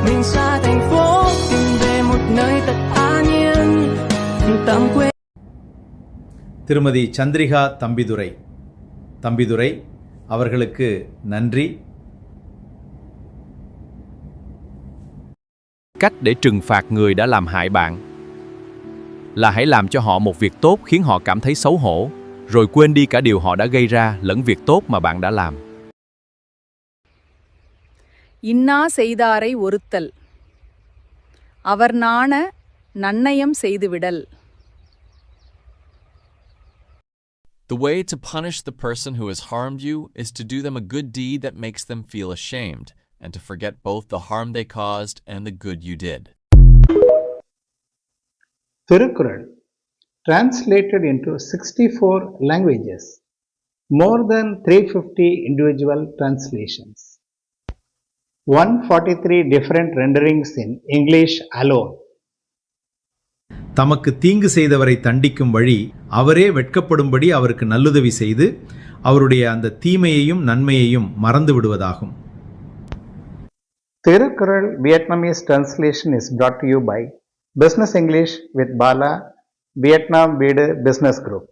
mình xa thành phố tìm về một nơi thật an yên tạm quên. திருமதி சந்திரிகா தம்பிதுரை அவர்களுக்கு நன்றி. Cách để trừng phạt người đã làm hại bạn là hãy làm cho họ một việc tốt khiến họ cảm thấy xấu hổ, rồi quên đi cả điều họ đã gây ra lẫn việc tốt mà bạn đã làm. இன்னா செய்தாரை ஒருத்தல் அவர் நாண நன்னயம் செய்துவிடல். The way to punish the person who has harmed you is to do them a good deed that makes them feel ashamed, and to forget both the harm they caused and the good you did. Thirukkural, translated into 64 languages, more than 350 individual translations, 143 different renderings in English alone. தமக்கு தீங்கு செய்தவரை தண்டிக்கும் வழி அவரே வெட்கப்படும்படி அவருக்கு நல்லுதவி செய்து அவருடைய அந்த தீமையையும் நன்மையையும் மறந்து விடுவதாகும். Thirukkural Vietnamese translation is brought to you by Business English with Bala, Vietnam வீடு Business Group.